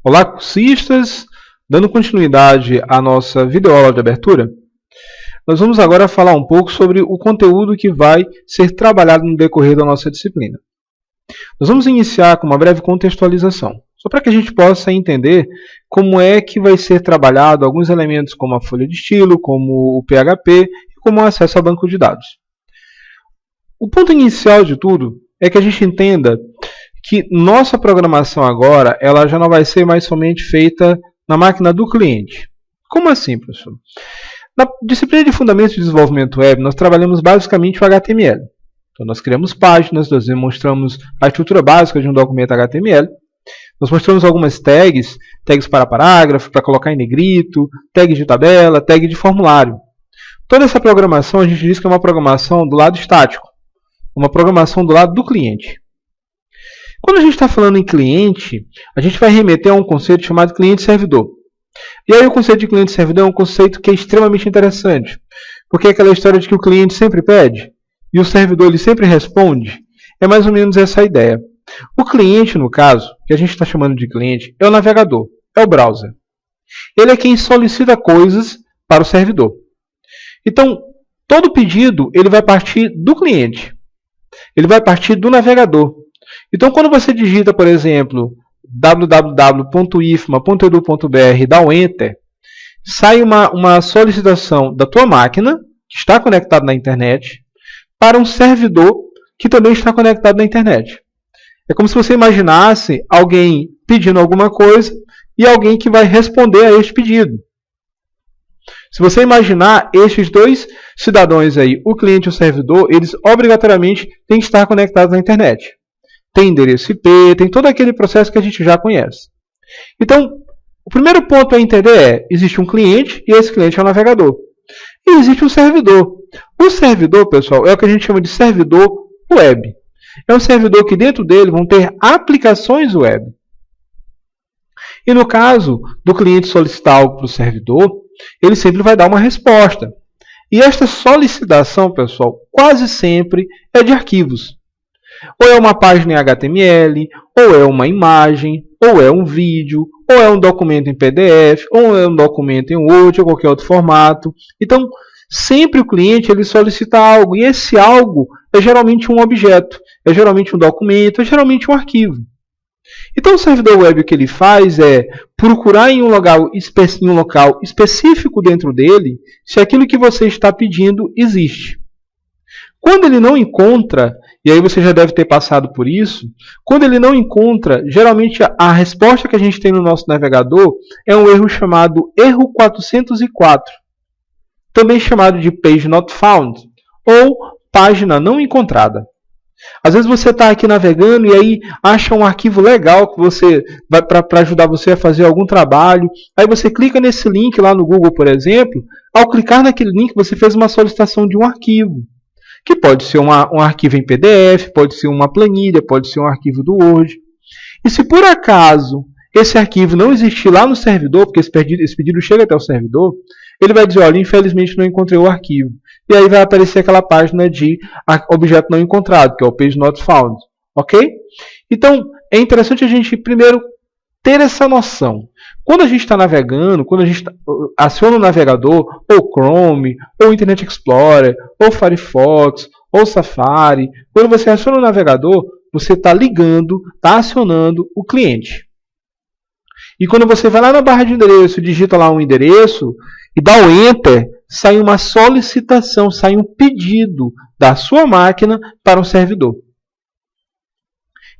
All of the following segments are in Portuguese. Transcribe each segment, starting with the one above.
Olá, cursistas! Dando continuidade à nossa videoaula de abertura, nós vamos agora falar um pouco sobre o conteúdo que vai ser trabalhado no decorrer da nossa disciplina. Nós vamos iniciar com uma breve contextualização, só para que a gente possa entender como é que vai ser trabalhado alguns elementos como a folha de estilo, como o PHP e como o acesso ao banco de dados. O ponto inicial de tudo é que a gente entenda que nossa programação agora ela já não vai ser mais somente feita na máquina do cliente. Como assim, professor? Na disciplina de Fundamentos de Desenvolvimento Web, nós trabalhamos basicamente o HTML. Então, nós criamos páginas, nós demonstramos a estrutura básica de um documento HTML, nós mostramos algumas tags para parágrafo, para colocar em negrito, tag de tabela, tag de formulário. Toda essa programação a gente diz que é uma programação do lado estático, uma programação do lado do cliente. Quando a gente está falando em cliente, a gente vai remeter a um conceito chamado cliente-servidor. E aí o conceito de cliente-servidor é um conceito que é extremamente interessante, porque é aquela história de que o cliente sempre pede e o servidor ele sempre responde. É mais ou menos essa a ideia. O cliente, no caso, que a gente está chamando de cliente, é o navegador, é o browser. Ele é quem solicita coisas para o servidor. Então, todo pedido ele vai partir do cliente. Ele vai partir do navegador. Então, quando você digita, por exemplo, www.ifma.edu.br e dá um Enter, sai uma solicitação da tua máquina, que está conectada na internet, para um servidor que também está conectado na internet. É como se você imaginasse alguém pedindo alguma coisa e alguém que vai responder a este pedido. Se você imaginar estes dois cidadãos aí, o cliente e o servidor, eles obrigatoriamente têm que estar conectados na internet. Tem endereço IP, tem todo aquele processo que a gente já conhece. Então, o primeiro ponto a entender é, existe um cliente e esse cliente é o navegador. E existe um servidor. O servidor, pessoal, é o que a gente chama de servidor web. É um servidor que dentro dele vão ter aplicações web. E no caso do cliente solicitar algo para o servidor, ele sempre vai dar uma resposta. E esta solicitação, pessoal, quase sempre é de arquivos. Ou é uma página em HTML, ou é uma imagem, ou é um vídeo, ou é um documento em PDF, ou é um documento em Word, ou qualquer outro formato. Então, sempre o cliente ele solicita algo, e esse algo é geralmente um objeto, é geralmente um documento, é geralmente um arquivo. Então, o servidor web o que ele faz é procurar em um local específico dentro dele se aquilo que você está pedindo existe. Quando ele não encontra, e aí você já deve ter passado por isso, quando ele não encontra, geralmente a resposta que a gente tem no nosso navegador é um erro chamado erro 404, também chamado de page not found, ou página não encontrada. Às vezes você está aqui navegando e aí acha um arquivo legal que você vai para ajudar você a fazer algum trabalho. Aí você clica nesse link lá no Google, por exemplo. Ao clicar naquele link, você fez uma solicitação de um arquivo. Que pode ser um arquivo em PDF, pode ser uma planilha, pode ser um arquivo do Word. E se por acaso esse arquivo não existir lá no servidor, porque esse pedido chega até o servidor, ele vai dizer, olha, infelizmente não encontrei o arquivo. E aí vai aparecer aquela página de objeto não encontrado, que é o page not found. Ok? Então, é interessante a gente primeiro ter essa noção. Quando a gente está navegando, quando a gente aciona o navegador, ou Chrome, ou Internet Explorer, ou Firefox, ou Safari, quando você aciona o navegador, você está ligando, está acionando o cliente. E quando você vai lá na barra de endereço, digita lá um endereço e dá o Enter, sai uma solicitação, sai um pedido da sua máquina para um servidor.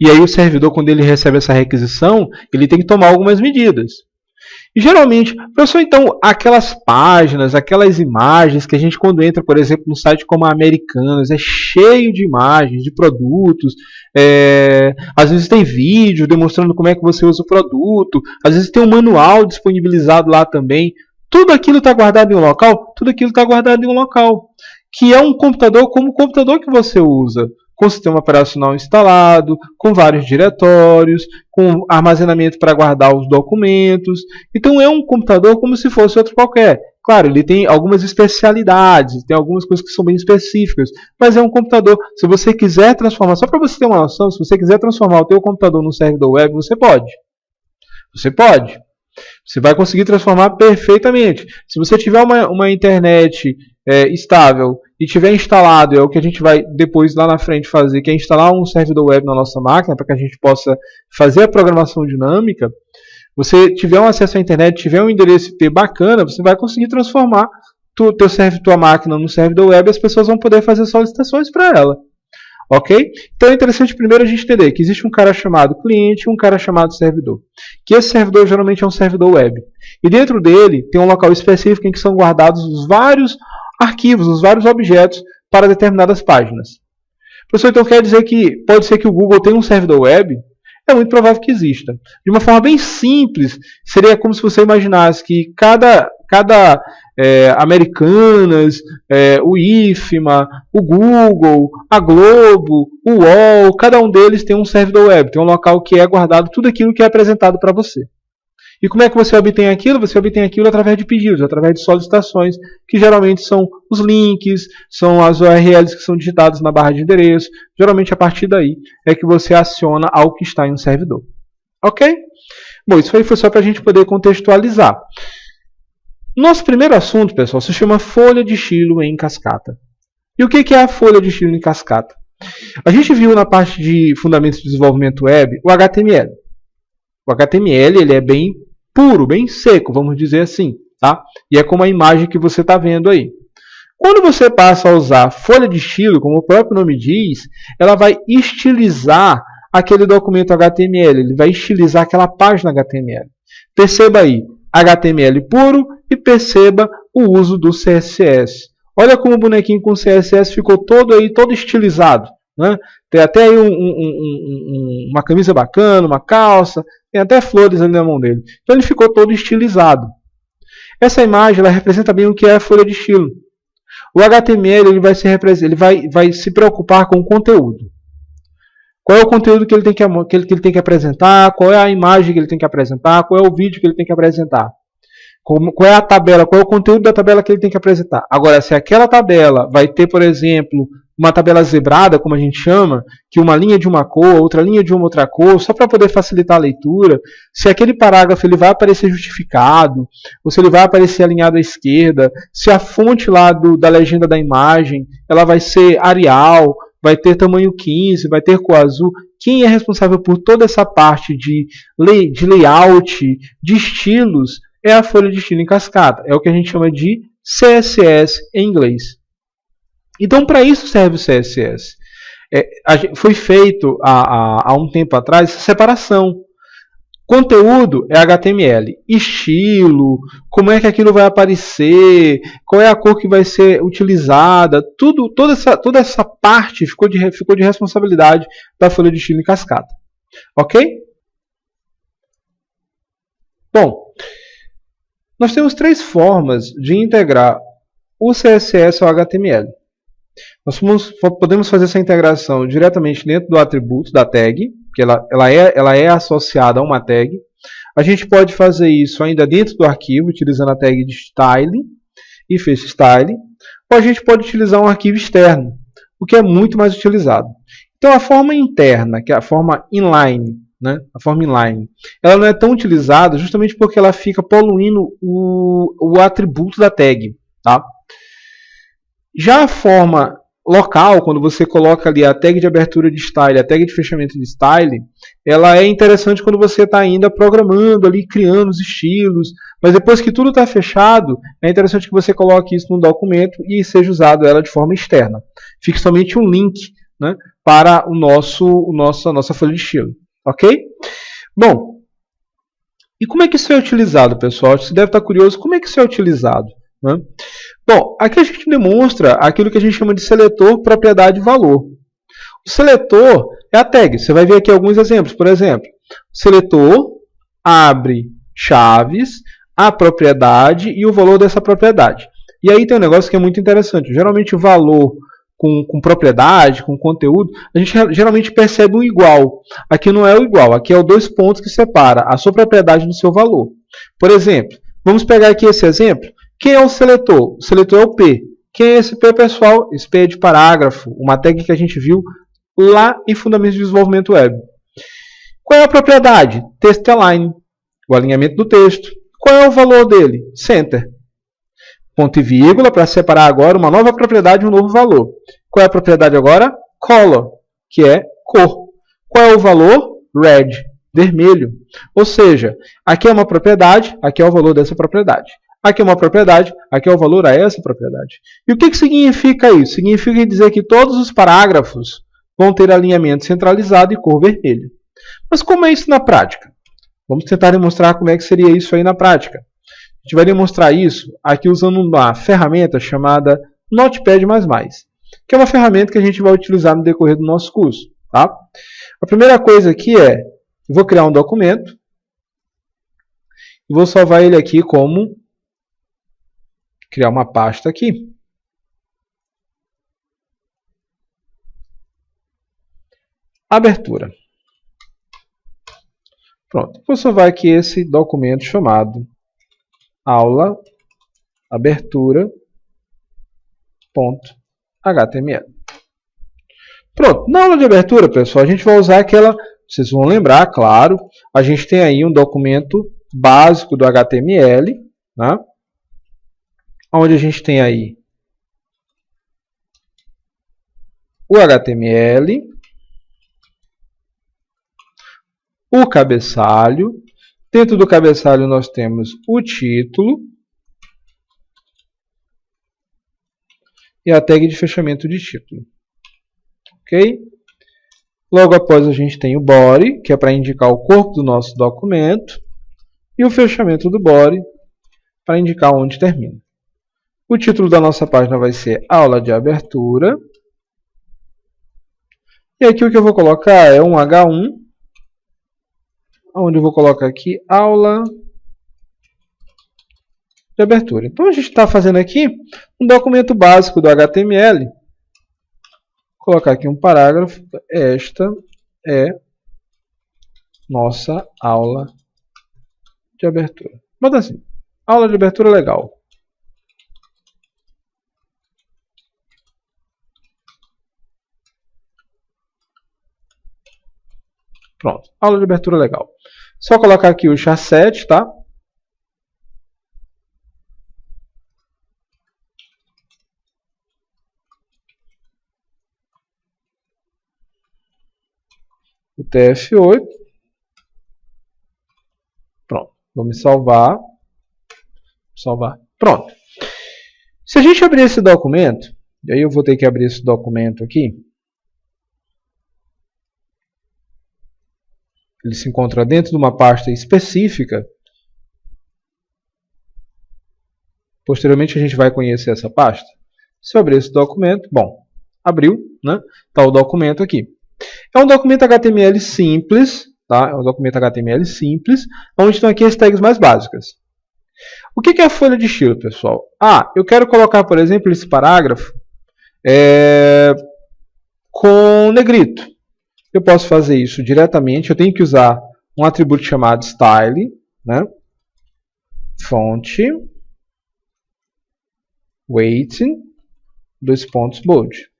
E aí o servidor, quando ele recebe essa requisição, ele tem que tomar algumas medidas. E geralmente, professor, então, aquelas páginas, aquelas imagens que a gente quando entra, por exemplo, no site como a Americanas, é cheio de imagens, de produtos, às vezes tem vídeo demonstrando como é que você usa o produto, às vezes tem um manual disponibilizado lá também. Tudo aquilo está guardado em um local? Tudo aquilo está guardado em um local, que é um computador como o computador que você usa, com sistema operacional instalado, com vários diretórios, com armazenamento para guardar os documentos. Então é um computador como se fosse outro qualquer. Claro, ele tem algumas especialidades, tem algumas coisas que são bem específicas, mas é um computador. Se você quiser transformar, só para você ter uma noção, se você quiser transformar o teu computador num servidor web, você pode. Você pode. Você vai conseguir transformar perfeitamente. Se você tiver uma internet estável e tiver instalado, é o que a gente vai depois lá na frente fazer, que é instalar um servidor web na nossa máquina para que a gente possa fazer a programação dinâmica. Você tiver um acesso à internet, tiver um endereço IP bacana, você vai conseguir transformar tua máquina no servidor web e as pessoas vão poder fazer solicitações para ela. Ok? Então é interessante primeiro a gente entender que existe um cara chamado cliente e um cara chamado servidor. Que esse servidor geralmente é um servidor web. E dentro dele tem um local específico em que são guardados os vários arquivos, os vários objetos para determinadas páginas. Professor, então quer dizer que pode ser que o Google tenha um servidor web? É muito provável que exista. De uma forma bem simples, seria como se você imaginasse que cada Americanas, o IFMA, o Google, a Globo, o UOL, cada um deles tem um servidor web, tem um local que é guardado tudo aquilo que é apresentado para você. E como é que você obtém aquilo? Você obtém aquilo através de pedidos, através de solicitações, que geralmente são os links, são as URLs que são digitadas na barra de endereço. Geralmente a partir daí é que você aciona algo que está em um servidor. Ok? Bom, isso aí foi só para a gente poder contextualizar. Nosso primeiro assunto, pessoal, se chama folha de estilo em cascata. E o que é a folha de estilo em cascata? A gente viu na parte de fundamentos de desenvolvimento web o HTML. O HTML ele é bem puro, bem seco, vamos dizer assim, tá? E é como a imagem que você está vendo aí. Quando você passa a usar folha de estilo, como o próprio nome diz, ela vai estilizar aquele documento HTML, ele vai estilizar aquela página HTML. Perceba aí, HTML puro e perceba o uso do CSS. Olha como o bonequinho com CSS ficou todo aí, todo estilizado, né? Tem até aí uma camisa bacana, uma calça, tem até flores ali na mão dele. Então ele ficou todo estilizado. Essa imagem ela representa bem o que é a folha de estilo. O HTML ele vai se preocupar com o conteúdo. Qual é o conteúdo que ele tem que apresentar, qual é a imagem que ele tem que apresentar, qual é o vídeo que ele tem que apresentar. Qual é a tabela, qual é o conteúdo da tabela que ele tem que apresentar. Agora, se aquela tabela vai ter, por exemplo, uma tabela zebrada, como a gente chama, que uma linha de uma cor, outra linha de uma outra cor, só para poder facilitar a leitura, se aquele parágrafo ele vai aparecer justificado, ou se ele vai aparecer alinhado à esquerda, se a fonte lá da legenda da imagem ela vai ser Arial, vai ter tamanho 15, vai ter cor azul. Quem é responsável por toda essa parte de layout, de estilos, é a folha de estilo em cascata. É o que a gente chama de CSS em inglês. Então, para isso serve o CSS. Foi feito há um tempo atrás essa separação. Conteúdo é HTML. Estilo, como é que aquilo vai aparecer, qual é a cor que vai ser utilizada, toda essa parte ficou de responsabilidade da folha de estilo em cascata. Ok? Bom, nós temos 3 formas de integrar o CSS ao HTML. Nós podemos fazer essa integração diretamente dentro do atributo da tag, que ela é associada a uma tag. A gente pode fazer isso ainda dentro do arquivo, utilizando a tag de style e face style. Ou a gente pode utilizar um arquivo externo, o que é muito mais utilizado. Então a forma interna, que é a forma inline, né? A forma inline, ela não é tão utilizada justamente porque ela fica poluindo o atributo da tag. Tá? Já a forma local, quando você coloca ali a tag de abertura de style, a tag de fechamento de style, ela é interessante quando você está ainda programando ali, criando os estilos, mas depois que tudo está fechado, é interessante que você coloque isso no documento e seja usado ela de forma externa. Fique somente um link, né, para a nossa folha de estilo. Ok? Bom, e como é que isso é utilizado, pessoal? Você deve estar curioso, como é que isso é utilizado? Né? Bom, aqui a gente demonstra aquilo que a gente chama de seletor, propriedade e valor. O seletor é a tag. Você vai ver aqui alguns exemplos. Por exemplo, o seletor abre chaves, a propriedade e o valor dessa propriedade. E aí tem um negócio que é muito interessante. Geralmente o valor com propriedade, com conteúdo, a gente geralmente percebe um igual. Aqui não é o igual, aqui é o 2 pontos que separa a sua propriedade do seu valor. Por exemplo, vamos pegar aqui esse exemplo. Quem é o seletor? O seletor é o P. Quem é esse P, pessoal? Esse P é de parágrafo, uma tag que a gente viu lá em Fundamentos de Desenvolvimento Web. Qual é a propriedade? TextAlign. o alinhamento do texto. Qual é o valor dele? Center. Ponto e vírgula para separar agora uma nova propriedade e um novo valor. Qual é a propriedade agora? Color, que é cor. Qual é o valor? Red, vermelho. Ou seja, aqui é uma propriedade, aqui é o valor dessa propriedade. Aqui é uma propriedade, aqui é o valor a essa propriedade. E o que significa isso? Significa dizer que todos os parágrafos vão ter alinhamento centralizado e cor vermelha. Mas como é isso na prática? Vamos tentar demonstrar como é que seria isso aí na prática. A gente vai demonstrar isso aqui usando uma ferramenta chamada Notepad++, que é uma ferramenta que a gente vai utilizar no decorrer do nosso curso. Tá? A primeira coisa aqui é, eu vou criar um documento e vou salvar ele aqui como, criar uma pasta aqui. Abertura. Pronto, vou salvar aqui esse documento chamado aula abertura.html. Pronto, na aula de abertura, pessoal, a gente vai usar aquela, vocês vão lembrar, claro, a gente tem aí um documento básico do HTML, né? Onde a gente tem aí o HTML, o cabeçalho. Dentro do cabeçalho nós temos o título e a tag de fechamento de título. Ok? Logo após a gente tem o body, que é para indicar o corpo do nosso documento, e o fechamento do body para indicar onde termina. O título da nossa página vai ser aula de abertura. E aqui o que eu vou colocar é um H1, onde eu vou colocar aqui aula de abertura. Então a gente está fazendo aqui um documento básico do HTML. Vou colocar aqui um parágrafo. Esta é nossa aula de abertura. Bota assim, aula de abertura legal. Pronto, aula de abertura legal. Só colocar aqui o char7, tá? O TF8. Pronto, vou me salvar. Salvar. Pronto. Se a gente abrir esse documento, e aí eu vou ter que abrir esse documento aqui. Ele se encontra dentro de uma pasta específica. Posteriormente a gente vai conhecer essa pasta. Se eu abrir esse documento, bom, abriu, né? Está o documento aqui. É um documento HTML simples, tá? É um documento HTML simples, onde estão aqui as tags mais básicas. O que é a folha de estilo, pessoal? Eu quero colocar, por exemplo, esse parágrafo com negrito. Eu posso fazer isso diretamente. Eu tenho que usar um atributo chamado style, né? Font, weight, 2 pontos, bold.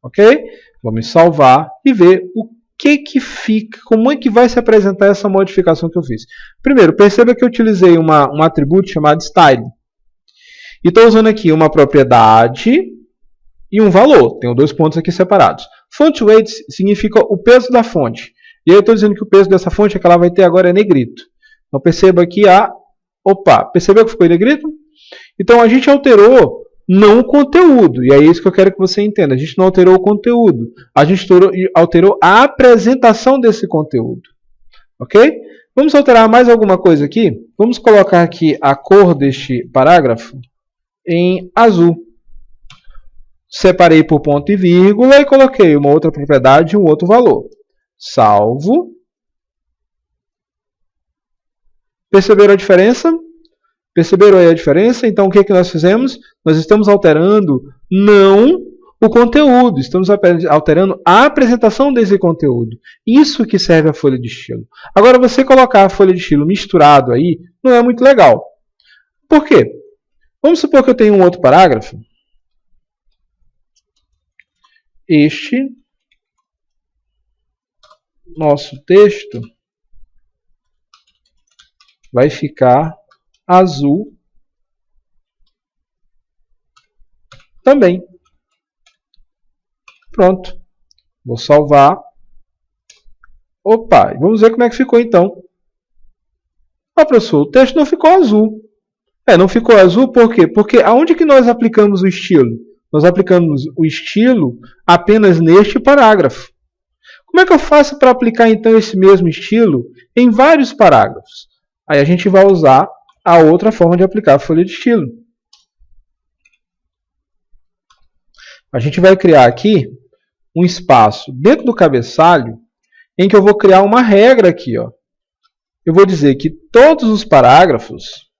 Ok? Vou me salvar e ver o que fica, como é que vai se apresentar essa modificação que eu fiz. Primeiro, perceba que eu utilizei um atributo chamado style. E estou usando aqui uma propriedade e um valor. Tenho 2 pontos aqui separados. Font weight significa o peso da fonte. E aí eu estou dizendo que o peso dessa fonte é que ela vai ter agora é negrito. Então perceba aqui percebeu que ficou em negrito? Então a gente alterou não o conteúdo. E é isso que eu quero que você entenda. A gente não alterou o conteúdo. A gente alterou a apresentação desse conteúdo. Ok? Vamos alterar mais alguma coisa aqui? Vamos colocar aqui a cor deste parágrafo em azul. Separei por ponto e vírgula e coloquei uma outra propriedade e um outro valor. Salvo. Perceberam a diferença? Perceberam aí a diferença? Então, o que nós fizemos? Nós estamos alterando não o conteúdo, estamos alterando a apresentação desse conteúdo. Isso que serve a folha de estilo. Agora, você colocar a folha de estilo misturado aí, não é muito legal. Por quê? Vamos supor que eu tenho um outro parágrafo. Este nosso texto vai ficar azul também. Pronto. Vou salvar. Opa, vamos ver como é que ficou então. Ah, professor, o texto não ficou azul. Não ficou azul por quê? Porque aonde que nós aplicamos o estilo? Nós aplicamos o estilo apenas neste parágrafo. Como é que eu faço para aplicar então esse mesmo estilo em vários parágrafos? Aí a gente vai usar a outra forma de aplicar a folha de estilo. A gente vai criar aqui um espaço dentro do cabeçalho em que eu vou criar uma regra aqui. Ó. Eu vou dizer que todos os parágrafos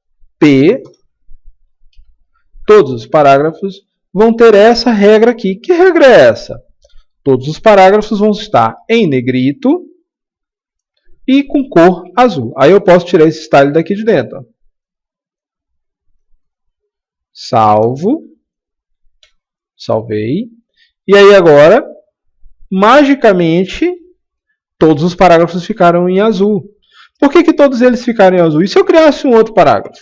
vão ter essa regra aqui. Que regra é essa? Todos os parágrafos vão estar em negrito e com cor azul. Aí eu posso tirar esse style daqui de dentro. Ó. Salvei. E aí agora, magicamente, todos os parágrafos ficaram em azul. Por que todos eles ficaram em azul? E se eu criasse um outro parágrafo?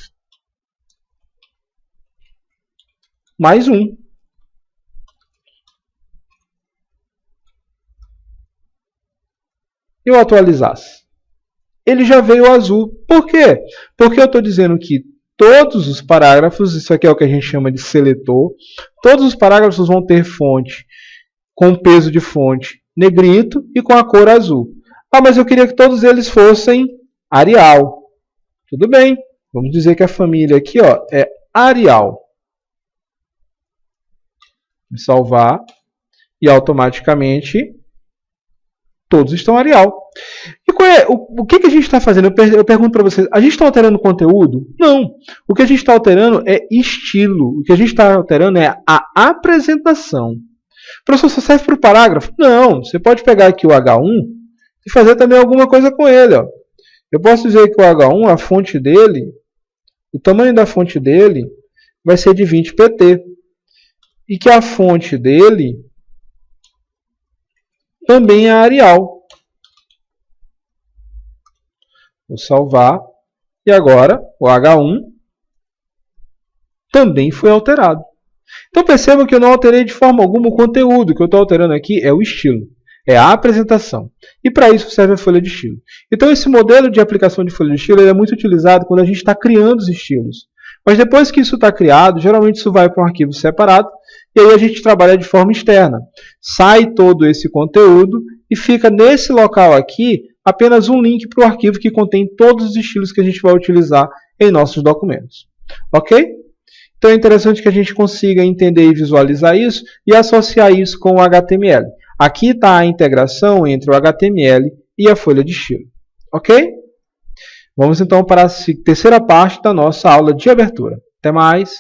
Mais um. Eu atualizasse. Ele já veio azul. Por quê? Porque eu estou dizendo que todos os parágrafos, isso aqui é o que a gente chama de seletor, todos os parágrafos vão ter fonte com peso de fonte negrito e com a cor azul. Ah, mas eu queria que todos eles fossem Arial. Tudo bem. Vamos dizer que a família aqui é Arial. Vou salvar e automaticamente todos estão Arial. E o que a gente está fazendo? Eu pergunto para vocês, a gente está alterando conteúdo? Não. O que a gente está alterando é estilo. O que a gente está alterando é a apresentação. Professor, só serve para o parágrafo? Não. Você pode pegar aqui o H1 e fazer também alguma coisa com ele. Ó. Eu posso dizer que o H1, a fonte dele, o tamanho da fonte dele vai ser de 20 pt. E que a fonte dele também é Arial. Vou salvar. E agora o H1 também foi alterado. Então percebam que eu não alterei de forma alguma o conteúdo. O que eu estou alterando aqui é o estilo. É a apresentação. E para isso serve a folha de estilo. Então esse modelo de aplicação de folha de estilo é muito utilizado quando a gente está criando os estilos. Mas depois que isso está criado, geralmente isso vai para um arquivo separado. E aí a gente trabalha de forma externa. Sai todo esse conteúdo e fica nesse local aqui apenas um link para o arquivo que contém todos os estilos que a gente vai utilizar em nossos documentos. Ok? Então é interessante que a gente consiga entender e visualizar isso e associar isso com o HTML. Aqui está a integração entre o HTML e a folha de estilo. Ok? Vamos então para a terceira parte da nossa aula de abertura. Até mais!